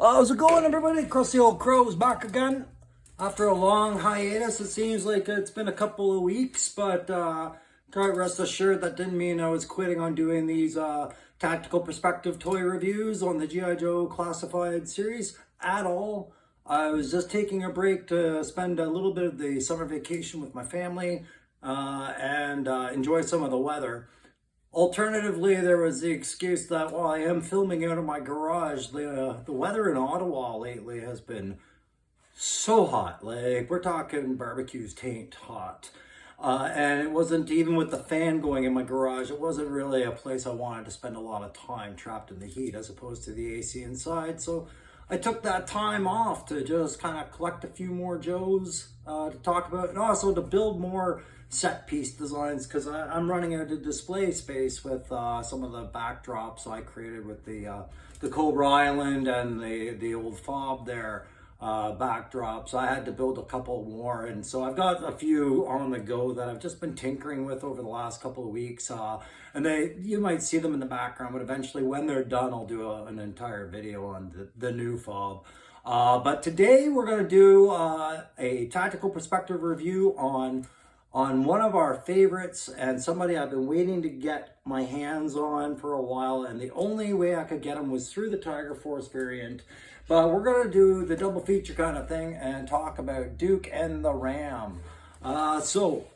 How's it going, everybody? Crusty Old Crow's back again. After a long hiatus, it seems like it's been a couple of weeks, but rest assured that didn't mean I was quitting on doing these tactical perspective toy reviews on the G.I. Joe Classified series at all. I was just taking a break to spend a little bit of the summer vacation with my family and enjoy some of the weather. Alternatively, there was the excuse that while I am filming out of my garage, the weather in Ottawa lately has been so hot. Like, we're talking barbecues taint hot. And it wasn't, even with the fan going in my garage, it wasn't really a place I wanted to spend a lot of time trapped in the heat as opposed to the AC inside. So I took that time off to just kind of collect a few more Joes to talk about, and also to build more set piece designs, because I'm running out of display space with some of the backdrops I created with the Cobra Island and the old fob there backdrops. I had to build a couple more, and so I've got a few on the go that I've just been tinkering with over the last couple of weeks, and you might see them in the background, but eventually when they're done I'll do an entire video on the new fob. But today we're going to do a tactical perspective review on one of our favorites, and somebody I've been waiting to get my hands on for a while, and the only way I could get him was through the Tiger Force variant. But we're going to do the double feature kind of thing and talk about Duke and the Ram. So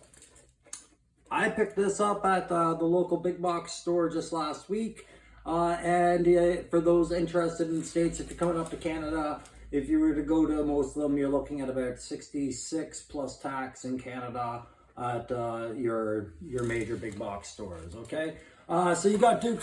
I picked this up at the local big box store just last week. And for those interested in the States, if you're coming up to Canada, if you were to go to most of them, you're looking at about 66 plus tax in Canada at your major big box stores, okay? So you got Duke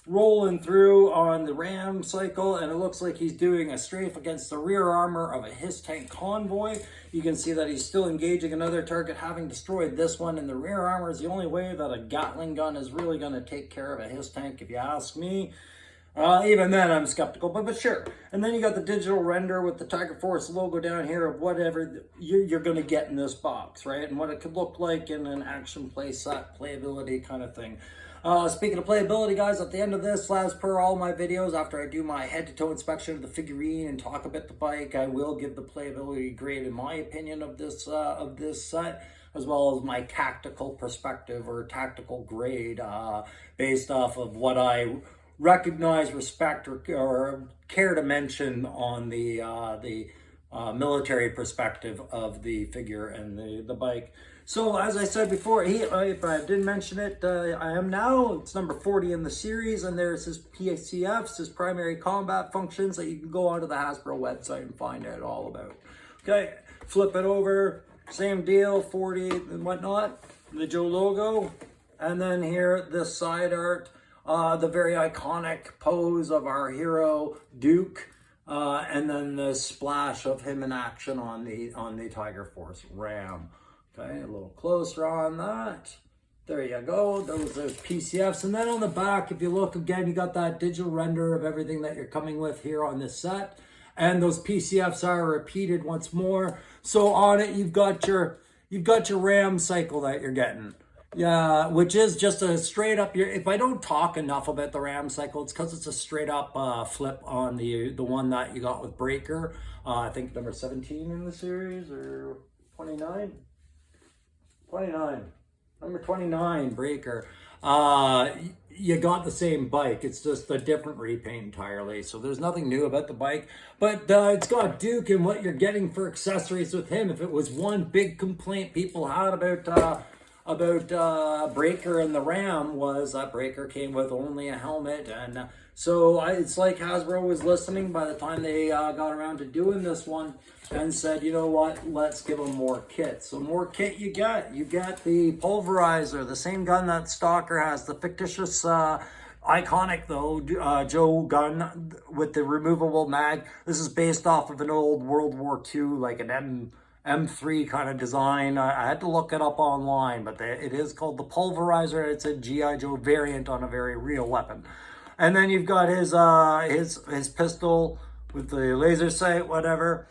rolling through on the Ram cycle, and it looks like he's doing a strafe against the rear armor of a His tank convoy. You can see that he's still engaging another target, having destroyed this one, and the rear armor is the only way that a Gatling gun is really going to take care of a His tank, if you ask me. Even then, I'm skeptical, but sure. And then you got the digital render with the Tiger Force logo down here of whatever you're going to get in this box, right? And what it could look like in an action play set, playability kind of thing. Speaking of playability, guys, at the end of this, as per all my videos, after I do my head-to-toe inspection of the figurine and talk about the bike, I will give the playability grade, in my opinion, of this set, as well as my tactical perspective or tactical grade based off of what I recognize, respect, or care to mention on the military perspective of the figure and the bike. So as I said before, if I didn't mention it, I am now, it's number 40 in the series, and there's his PCFs, his primary combat functions, that you can go onto the Hasbro website and find out all about. Okay, flip it over, same deal, 40 and whatnot, the Joe logo, and then here, this side art, the very iconic pose of our hero Duke, and then the splash of him in action on the Tiger Force Ram. Okay, a little closer on that. There you go. Those PCFs. And then on the back, if you look again, you got that digital render of everything that you're coming with here on this set. And those PCFs are repeated once more. So on it, you've got your Ram cycle that you're getting. Yeah, which is just a straight up, if I don't talk enough about the Ram cycle, it's because it's a straight up flip on the one that you got with Breaker. I think number 17 in the series, or 29? 29. Number 29, Breaker. You got the same bike. It's just a different repaint entirely. So there's nothing new about the bike. But it's got Duke, and what you're getting for accessories with him. If it was one big complaint people had about Breaker and the Ram, was that Breaker came with only a helmet, and so it's like Hasbro was listening by the time they got around to doing this one and said, you know what, let's give them more kit. So more kit you get the pulverizer, the same gun that Stalker has, the fictitious iconic though Joe gun with the removable mag. This is based off of an old World War II, like an M3 kind of design. I had to look it up online, but it is called the pulverizer. It's a G.I. Joe variant on a very real weapon. And then you've got his pistol with the laser sight, whatever.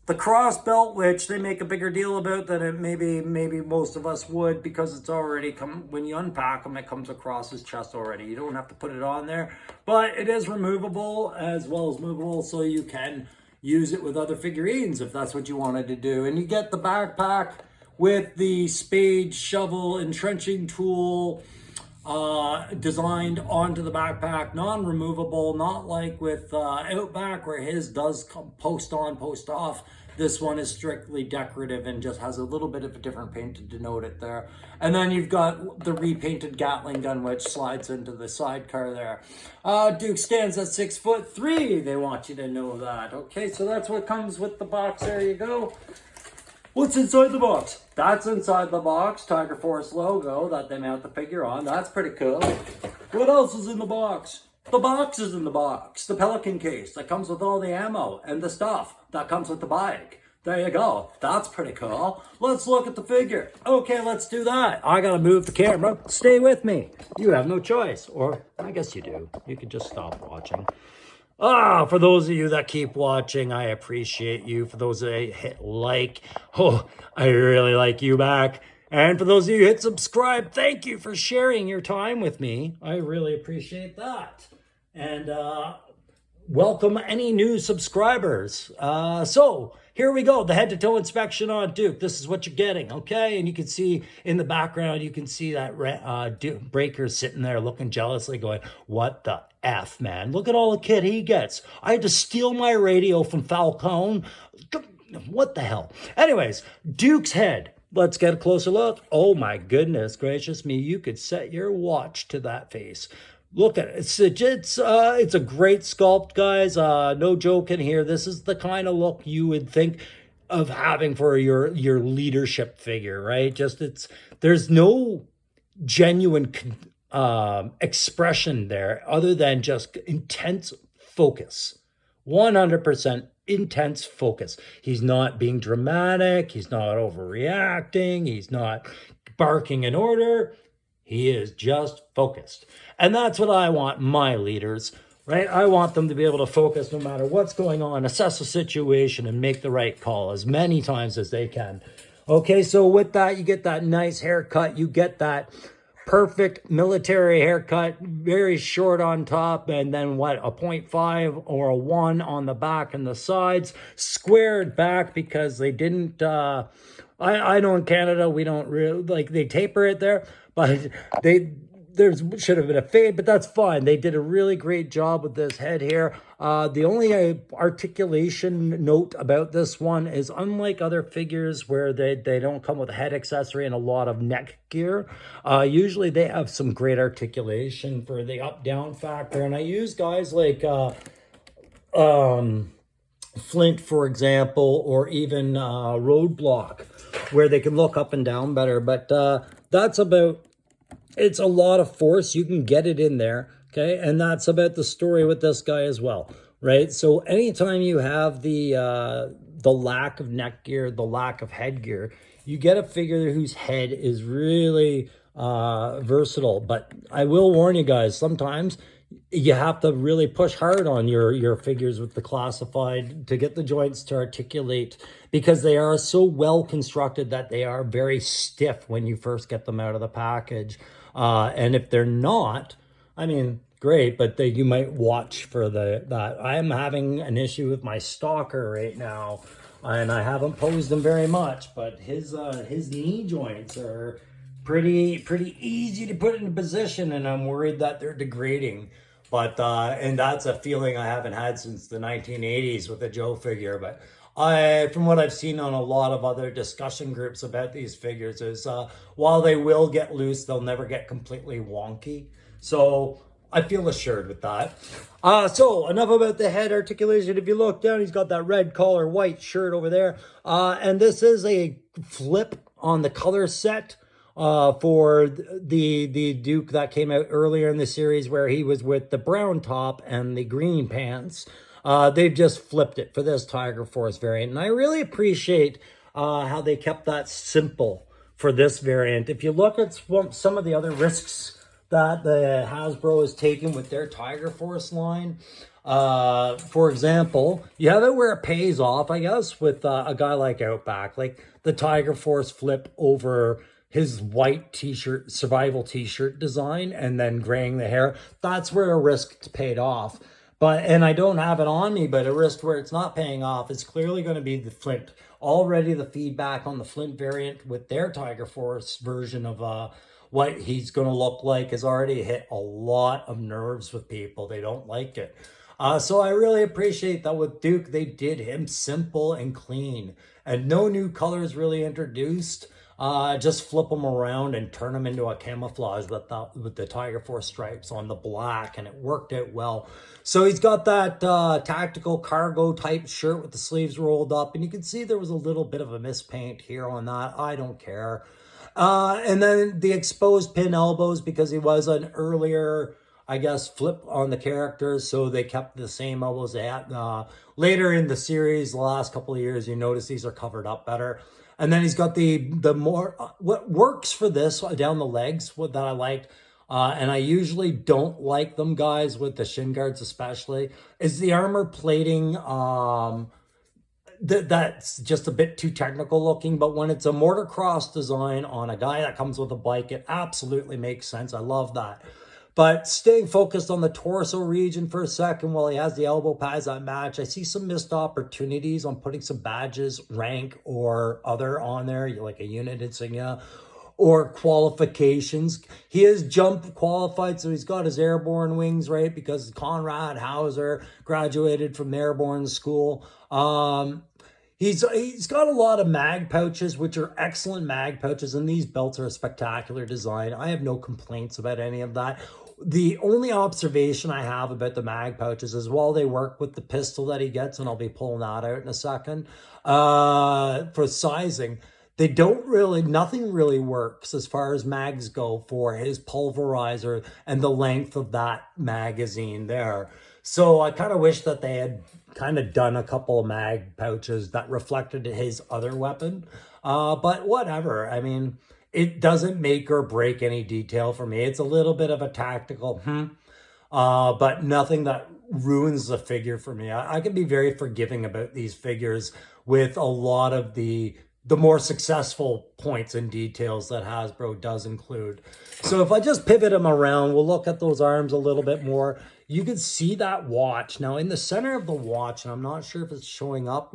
the cross belt, which they make a bigger deal about than it maybe most of us would, because it's already when you unpack them, it comes across his chest already. You don't have to put it on there, but it is removable as well as movable, so you can use it with other figurines if that's what you wanted to do. And you get the backpack with the spade, shovel, entrenching tool designed onto the backpack, non-removable, not like with Outback where his does come post on, post off. This one is strictly decorative and just has a little bit of a different paint to denote it there. And then you've got the repainted Gatling gun, which slides into the sidecar there. Duke stands at 6'3". They want you to know that. Okay, so that's what comes with the box. There you go. What's inside the box? That's inside the box. Tiger Force logo that they mount the figure on. That's pretty cool. What else is in the box? The box is in the box. The Pelican case that comes with all the ammo and the stuff that comes with the bike. There you go. That's pretty cool. Let's look at the figure. Okay, let's do that. I gotta move the camera. Stay with me. You have no choice. Or I guess you do. You can just stop watching. For those of you that keep watching, I appreciate you. For those that hit like, oh, I really like you back. And for those of you who hit subscribe, thank you for sharing your time with me. I really appreciate that. And welcome any new subscribers. So here we go. The head-to-toe inspection on Duke. This is what you're getting, okay? And you can see in the background, you can see that Breaker sitting there looking jealously going, what the F, man? Look at all the kit he gets. I had to steal my radio from Falcone. What the hell? Anyways, Duke's head. Let's get a closer look. Oh my goodness gracious me. You could set your watch to that face. Look at it. It's a great sculpt, guys. No joke in here. This is the kind of look you would think of having for your leadership figure, right? There's no genuine expression there other than just intense focus. 100% intense focus. He's not being dramatic. He's not overreacting. He's not barking an order. He is just focused. And that's what I want my leaders, right? I want them to be able to focus no matter what's going on, assess the situation, and make the right call as many times as they can. Okay, so with that, you get that nice haircut. You get that perfect military haircut, very short on top, and then what, a 0.5 or a 1 on the back and the sides, squared back because they didn't, I know in Canada, we don't really, like, they taper it there, but there should have been a fade, but that's fine. They did a really great job with this head here. The only articulation note about this one is, unlike other figures where they don't come with a head accessory and a lot of neck gear, usually they have some great articulation for the up-down factor. And I use guys like Flint, for example, or even Roadblock, where they can look up and down better. But that's about... It's a lot of force. You can get it in there, okay? And that's about the story with this guy as well, right? So anytime you have the lack of neck gear, the lack of headgear, you get a figure whose head is really versatile. But I will warn you guys, sometimes you have to really push hard on your figures with the classified to get the joints to articulate, because they are so well constructed that they are very stiff when you first get them out of the package. And if they're not, I mean, great, but you might watch for that. I am having an issue with my Stalker right now, and I haven't posed him very much, but his knee joints are pretty easy to put in position, and I'm worried that they're degrading. But and that's a feeling I haven't had since the 1980s with the Joe figure. But from what I've seen on a lot of other discussion groups about these figures, is while they will get loose, they'll never get completely wonky. So I feel assured with that. So enough about the head articulation. If you look down, he's got that red collar, white shirt over there. And this is a flip on the color set for the Duke that came out earlier in the series, where he was with the brown top and the green pants. They've just flipped it for this Tiger Force variant. And I really appreciate how they kept that simple for this variant. If you look at some of the other Risks that the Hasbro is taking with their Tiger Force line. For example, you have it where it pays off, I guess, with a guy like Outback, like the Tiger Force flip over his white t-shirt, survival t-shirt design, and then graying the hair. That's where a risk paid off. But, and I don't have it on me, but a risk where it's not paying off is clearly going to be the Flint. Already the feedback on the Flint variant with their Tiger Force version of what he's going to look like has already hit a lot of nerves with people. They don't like it. So I really appreciate that with Duke, they did him simple and clean and no new colors really introduced. Just flip them around and turn them into a camouflage with the Tiger Force stripes on the black, and it worked out well. So he's got that tactical cargo type shirt with the sleeves rolled up, and you can see there was a little bit of a mispaint here on that. I don't care. And then the exposed pin elbows, because he was an earlier, I guess, flip on the characters, so they kept the same elbows they had. Later in the series, the last couple of years, you notice these are covered up better. And then he's got the more, what works for this down the legs, what that I liked, and I usually don't like them, guys, with the shin guards especially, is the armor plating. That's just a bit too technical looking, but when it's a mortar cross design on a guy that comes with a bike, it absolutely makes sense. I love that. But staying focused on the torso region for a second while he has the elbow pads that match, I see some missed opportunities on putting some badges, rank, or other on there, like a unit insignia or qualifications. He is jump qualified, so he's got his airborne wings, right? Because Conrad Hauser graduated from airborne school. He's got a lot of mag pouches, which are excellent mag pouches, and these belts are a spectacular design. I have no complaints about any of that. The only observation I have about the mag pouches is while they work with the pistol that he gets, and I'll be pulling that out in a second, for sizing, they don't really, nothing really works as far as mags go for his pulverizer and the length of that magazine there. So I kind of wish that they had kind of done a couple of mag pouches that reflected his other weapon. But whatever. I mean, it doesn't make or break any detail for me. It's a little bit of a tactical, but nothing that ruins the figure for me. I can be very forgiving about these figures with a lot of the more successful points and details that Hasbro does include. So if I just pivot them around, we'll look at those arms a little bit more. You can see that watch. Now in the center of the watch, and I'm not sure if it's showing up,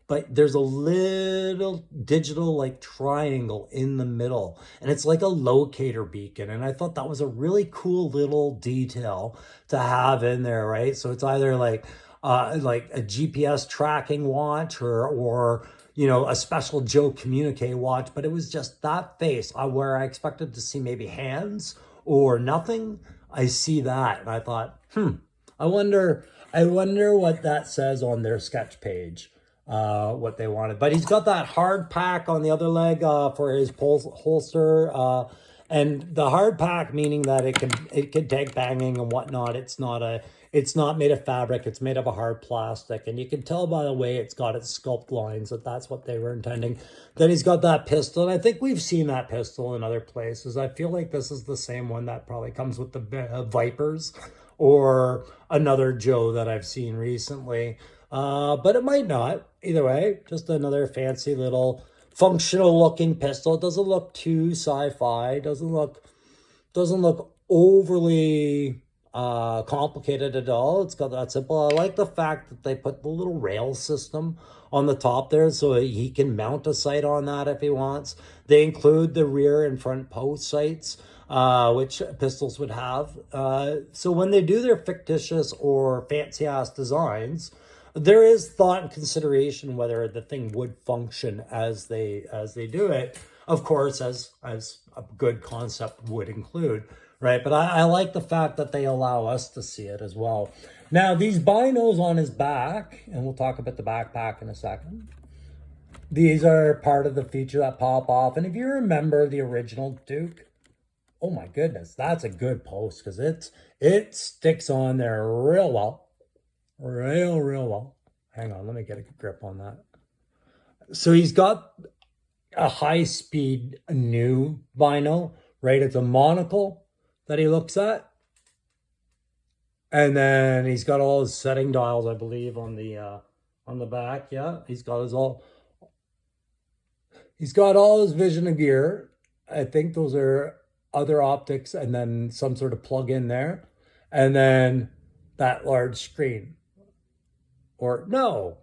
but there's a little digital like triangle in the middle, and it's like a locator beacon. And I thought that was a really cool little detail to have in there, right? So it's either like a GPS tracking watch or you know, a special Joe communique watch, but it was just that face where I expected to see maybe hands or nothing. I see that, and I thought, I wonder what that says on their sketch page, what they wanted. But he's got that hard pack on the other leg for his holster, and the hard pack meaning that it can take banging and whatnot. It's not made of fabric. It's made of a hard plastic. And you can tell by the way it's got its sculpt lines that that's what they were intending. Then he's got that pistol. And I think we've seen that pistol in other places. I feel like this is the same one that probably comes with the Vipers or another Joe that I've seen recently. But it might not. Either way, just another fancy little functional looking pistol. It doesn't look too sci-fi. Doesn't look overly complicated at all. It's got that simple. I like the fact that they put the little rail system on the top there so he can mount a sight on that if he wants. They include the rear and front post sights, which pistols would have. So when they do their fictitious or fancy ass designs, there is thought and consideration whether the thing would function as they do it. Of course, as a good concept would include. Right, but I like the fact that they allow us to see it as well. Now, these binos on his back, and we'll talk about the backpack in a second. These are part of the feature that pop off. And if you remember the original Duke, oh my goodness, that's a good post because it sticks on there real well. Real well. Hang on, let me get a grip on that. So he's got a high-speed new bino, right? It's a monocle. that he looks at. And then he's got all his setting dials, I believe, on the back. Yeah, he's got all his vision of gear. I think those are other optics, and then some sort of plug in there, and then that large screen. Or no,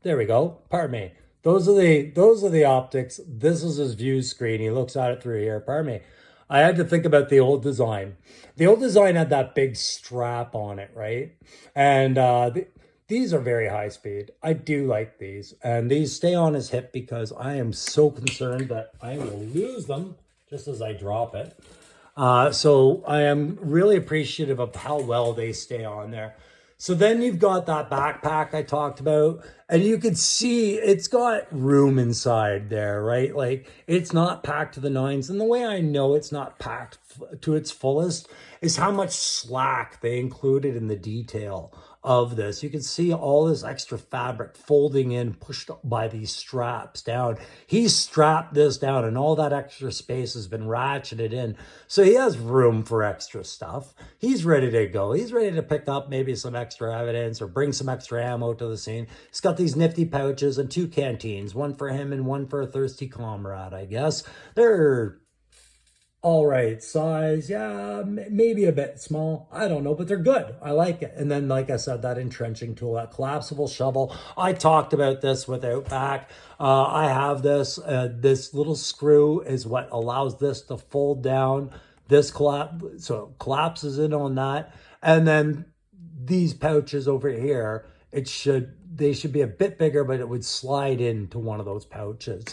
there we go. Pardon me. Those are the optics. This is his view screen. He looks at it through here. Pardon me. I had to think about the old design. The old design had that big strap on it, right? And these are very high speed. I do like these. And these stay on his hip because I am so concerned that I will lose them just as I drop it. So I am really appreciative of how well they stay on there. So then you've got that backpack I talked about, and you can see it's got room inside there, right? Like, it's not packed to the nines. And the way I know it's not packed to its fullest is how much slack they included in the detail of this. You can see all this extra fabric folding in, pushed by these straps down. He's strapped this down, and all that extra space has been ratcheted in. So he has room for extra stuff. He's ready to go. He's ready to pick up maybe some extra evidence or bring some extra ammo to the scene. He's got these nifty pouches and 2 canteens, one for him and one for a thirsty comrade, I guess. They're all right size. Yeah, maybe a bit small. I don't know, but they're good. I like it. And then, like I said, that entrenching tool, that collapsible shovel. I talked about this with Outback. I have this. This little screw is what allows this to fold down. This so it collapses in on that. And then these pouches over here, they should be a bit bigger, but it would slide into one of those pouches.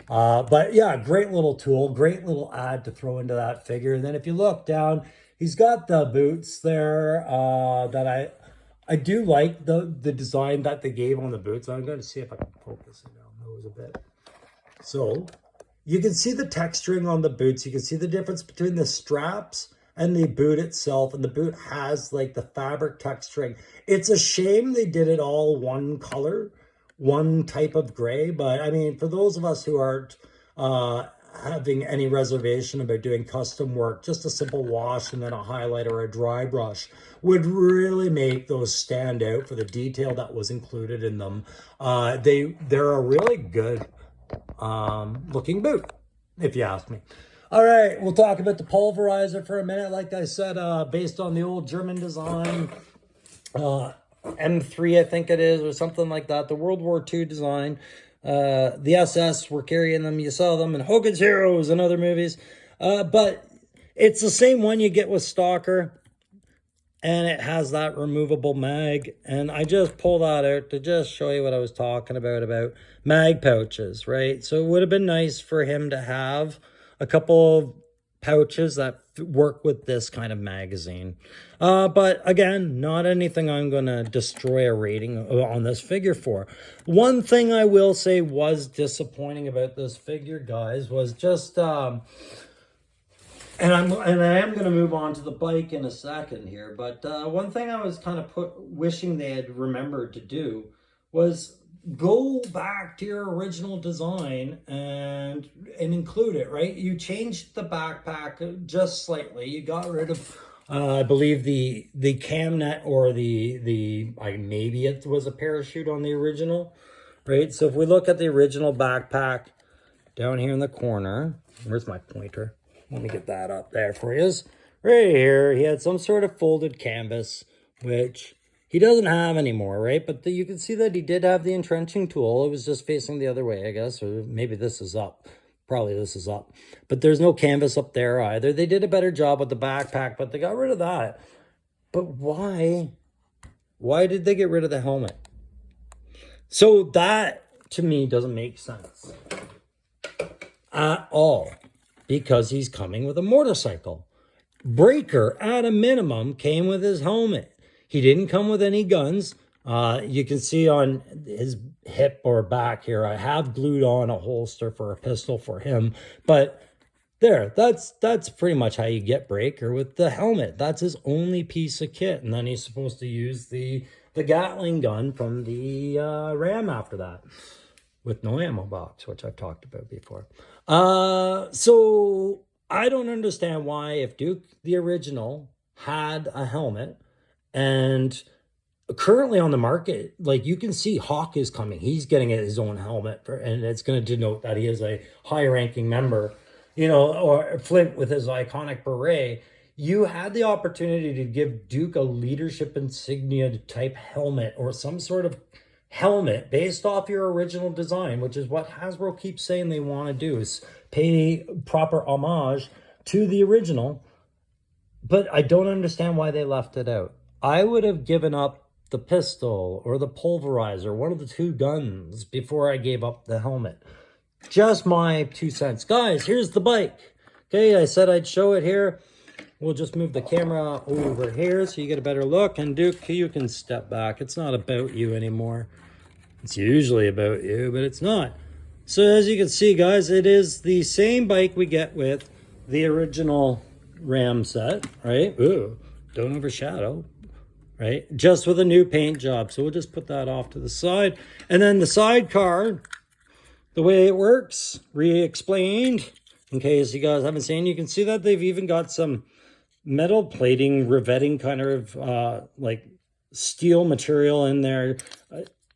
But yeah, great little tool, great little add to throw into that figure. And then if you look down, he's got the boots there that I do like the design that they gave on the boots. I'm going to see if I can focus it on those a bit. So you can see the texturing on the boots. You can see the difference between the straps and the boot itself. And the boot has like the fabric texturing. It's a shame they did it all one color, one type of gray. But I mean, for those of us who aren't having any reservation about doing custom work, just a simple wash and then a highlight or a dry brush would really make those stand out for the detail that was included in them. They're a really good looking boot, if you ask me. All right, we'll talk about the pulverizer for a minute. Like I said, based on the old German design, M3, I think it is, or something like that. The World War II design. The SS were carrying them. You saw them in Hogan's Heroes and other movies. But it's the same one you get with Stalker. And it has that removable mag. And I just pulled that out to just show you what I was talking about mag pouches, right? So it would have been nice for him to have a couple of pouches that work with this kind of magazine. But again, not anything I'm going to destroy a rating on this figure for. One thing I will say was disappointing about this figure, guys, was just, and I am going to move on to the bike in a second here, but one thing I was kind of wishing they had remembered to do was go back to your original design and include it, right? You changed the backpack just slightly. You got rid of, I believe the cam net, or maybe it was a parachute on the original, right? So if we look at the original backpack down here in the corner, where's my pointer? Let me get that up there for you. Right here, he had some sort of folded canvas, which he doesn't have anymore, right? But you can see that he did have the entrenching tool. It was just facing the other way, I guess. Or maybe this is up. Probably this is up. But there's no canvas up there either. They did a better job with the backpack, but they got rid of that. But why? Why did they get rid of the helmet? So that, to me, doesn't make sense at all. Because he's coming with a motorcycle. Breaker, at a minimum, came with his helmet. He didn't come with any guns. You can see on his hip or back here, I have glued on a holster for a pistol for him. But there, that's pretty much how you get Breaker with the helmet. That's his only piece of kit. And then he's supposed to use the Gatling gun from the Ram after that, with no ammo box, which I've talked about before. So I don't understand why, if Duke the original had a helmet, and currently on the market, like you can see Hawk is coming. He's getting his own helmet, and it's going to denote that he is a high-ranking member, you know, or Flint with his iconic beret. You had the opportunity to give Duke a leadership insignia type helmet or some sort of helmet based off your original design, which is what Hasbro keeps saying they want to do, is pay proper homage to the original. But I don't understand why they left it out. I would have given up the pistol or the pulverizer, one of the two guns, before I gave up the helmet. Just my 2 cents. Guys, here's the bike. Okay, I said I'd show it here. We'll just move the camera over here so you get a better look. And Duke, you can step back. It's not about you anymore. It's usually about you, but it's not. So as you can see, guys, it is the same bike we get with the original Ram set, right? Ooh, don't overshadow, right? Just with a new paint job. So we'll just put that off to the side. And then the sidecar, the way it works, re-explained, in case you guys haven't seen, you can see that they've even got some metal plating, riveting kind of like steel material in there,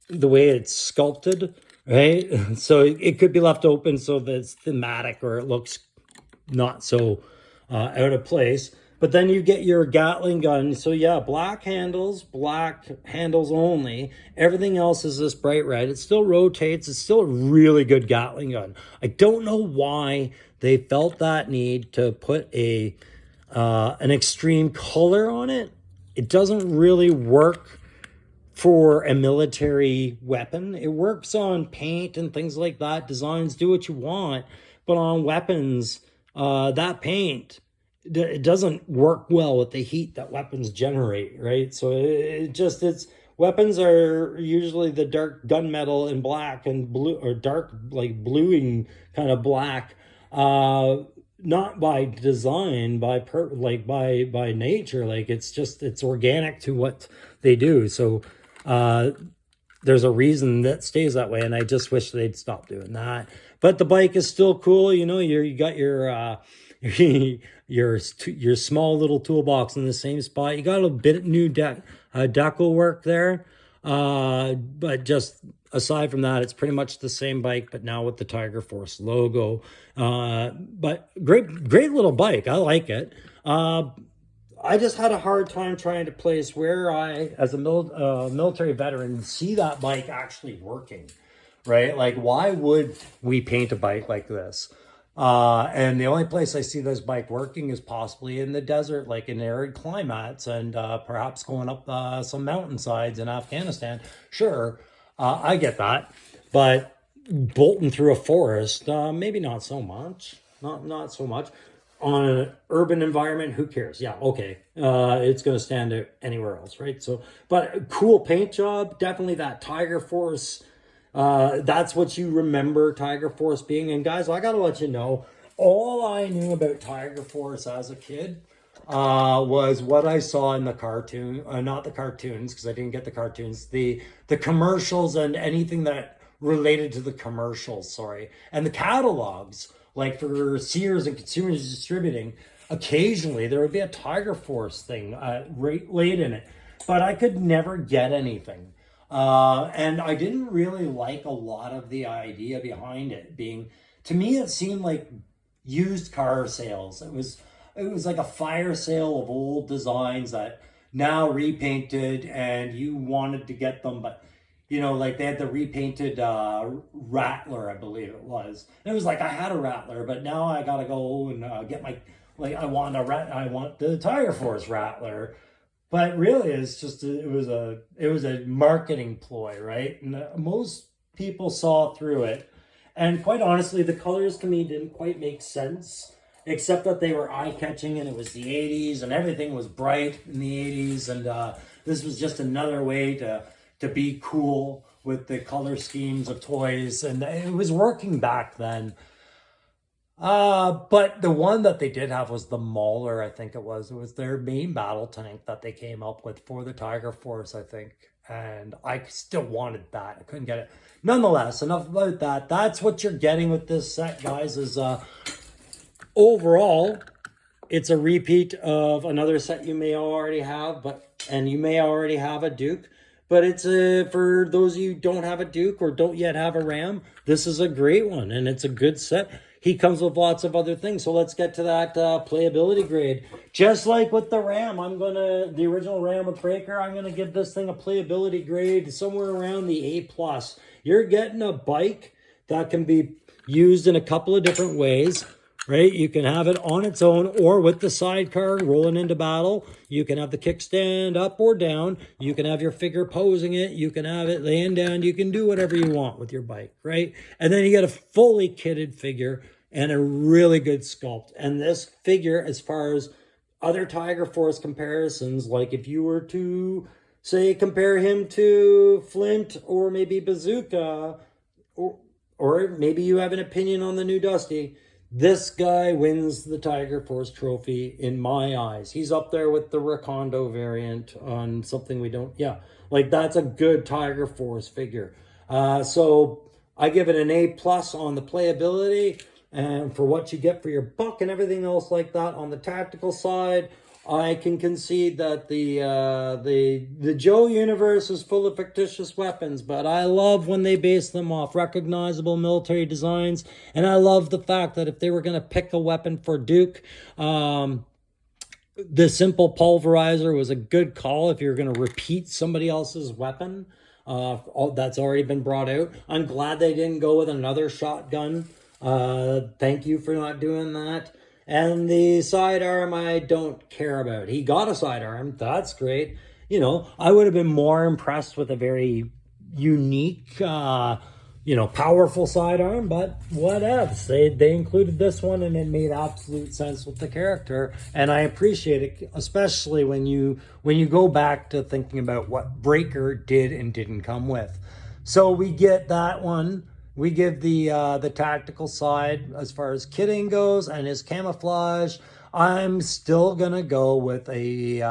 the way it's sculpted, right? So it could be left open so that it's thematic or it looks not so out of place. But then you get your Gatling gun. So yeah, black handles only. Everything else is this bright red. It still rotates. It's still a really good Gatling gun. I don't know why they felt that need to put an extreme color on it. It doesn't really work for a military weapon. It works on paint and things like that. Designs, do what you want. But on weapons, that paint, it doesn't work well with the heat that weapons generate, right? So it's weapons are usually the dark gunmetal and black and blue, or dark like bluing kind of black, not by design, by nature. Like it's organic to what they do. So there's a reason that stays that way, and I just wish they'd stop doing that. But the bike is still cool. You know, you got your your small little toolbox in the same spot. You got a bit of new deco work there, but just aside from that, it's pretty much the same bike, but now with the Tiger Force logo. But great little bike. I like it. I just had a hard time trying to place where I, as a military veteran, see that bike actually working, right? Like, why would we paint a bike like this? And the only place I see this bike working is possibly in the desert, like in arid climates, and perhaps going up some mountainsides in Afghanistan. Sure, I get that, but bolting through a forest, maybe not so much. Not so much. On an urban environment, who cares? Yeah, okay. It's going to stand out anywhere else, right? So, but cool paint job. Definitely that Tiger Force. That's what you remember Tiger Force being. And guys, I got to let you know, all I knew about Tiger Force as a kid was what I saw in the cartoon. Not the cartoons, because I didn't get the cartoons. The commercials and anything that related to the commercials, sorry. And the catalogs. Like for Sears and Consumers Distributing, occasionally there would be a Tiger Force thing right late in it, but I could never get anything. And I didn't really like a lot of the idea behind it being, to me, it seemed like used car sales. It was like a fire sale of old designs that now repainted, and you wanted to get them, but you know, like they had the repainted Rattler, I believe it was. And it was like I had a Rattler, but now I gotta go and get my, like I want the Tiger Force Rattler. But really, it's just it was a marketing ploy, right? And most people saw through it. And quite honestly, the colors to me didn't quite make sense, except that they were eye-catching, and it was the 80s, and everything was bright in the 80s, and this was just another way to be cool with the color schemes of toys, and it was working back then. But the one that they did have was the Mauler, I think it was. It was their main battle tank that they came up with for the Tiger Force, I think. And I still wanted that. I couldn't get it. Nonetheless, enough about that. That's what you're getting with this set, guys, is Overall, it's a repeat of another set you may already have, and you may already have a Duke. But it's for those of you who don't have a Duke or don't yet have a Ram, this is a great one, and it's a good set. He comes with lots of other things. So let's get to that playability grade. Just like with the Ram, the original Ram with Breaker, I'm gonna give this thing a playability grade somewhere around the A+. You're getting a bike that can be used in a couple of different ways. Right, you can have it on its own or with the sidecar rolling into battle. You can have the kickstand up or down. You can have your figure posing it. You can have it laying down. You can do whatever you want with your bike, right? And then you get a fully kitted figure and a really good sculpt. And this figure, as far as other Tiger Force comparisons, like if you were to, say, compare him to Flint or maybe Bazooka, or maybe you have an opinion on the new Dusty, this guy wins the Tiger Force trophy in my eyes. He's up there with the Recondo variant on something we don't... Yeah, like that's a good Tiger Force figure. So I give it an A+ on the playability and for what you get for your buck and everything else like that. On the tactical side, I can concede that the Joe universe is full of fictitious weapons, but I love when they base them off recognizable military designs, and I love the fact that if they were going to pick a weapon for Duke, the simple pulverizer was a good call if you're going to repeat somebody else's weapon that's already been brought out. I'm glad they didn't go with another shotgun. Thank you for not doing that. And the sidearm I don't care about. He got a sidearm. That's great. You know, I would have been more impressed with a very unique, powerful sidearm, but what else? They included this one and it made absolute sense with the character. And I appreciate it, especially when you go back to thinking about what Breaker did and didn't come with. So we get that one. We give the tactical side as far as kitting goes and his camouflage. I'm still going to go with a,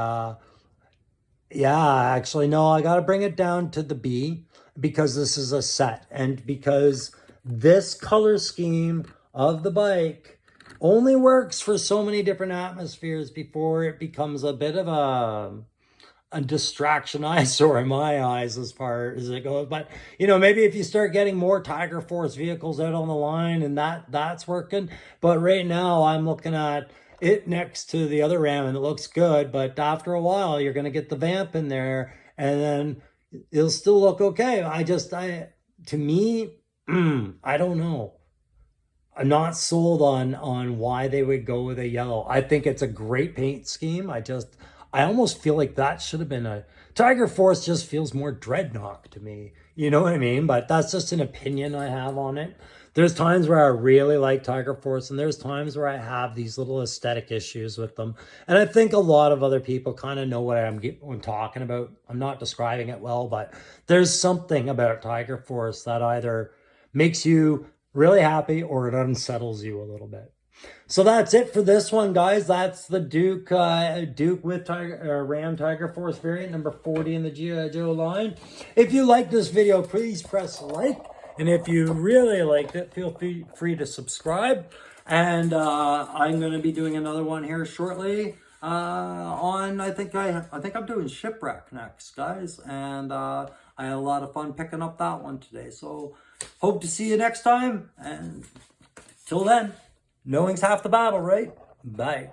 actually, no, I got to bring it down to the B because this is a set. And because this color scheme of the bike only works for so many different atmospheres before it becomes a bit of a distraction eyesore in my eyes as far as it goes. But maybe if you start getting more Tiger Force vehicles out on the line and that's working. But right now I'm looking at it next to the other Ram and it looks good, but after a while you're going to get the Vamp in there and then it'll still look okay. To me, I don't know. I'm not sold on why they would go with a yellow. I think it's a great paint scheme. I almost feel like that should have been a... Tiger Force just feels more Dreadnought to me. You know what I mean? But that's just an opinion I have on it. There's times where I really like Tiger Force, and there's times where I have these little aesthetic issues with them. And I think a lot of other people kind of know what I'm talking about. I'm not describing it well, but there's something about Tiger Force that either makes you really happy or it unsettles you a little bit. So that's it for this one, guys. That's the Duke with Ram Tiger Force variant number 40 in the G.I. Joe line. If you like this video, please press like. And if you really liked it, feel free to subscribe. And I'm going to be doing another one here shortly I think I'm doing Shipwreck next, guys. And I had a lot of fun picking up that one today. So hope to see you next time. And till then, knowing's half the battle, right? Bye.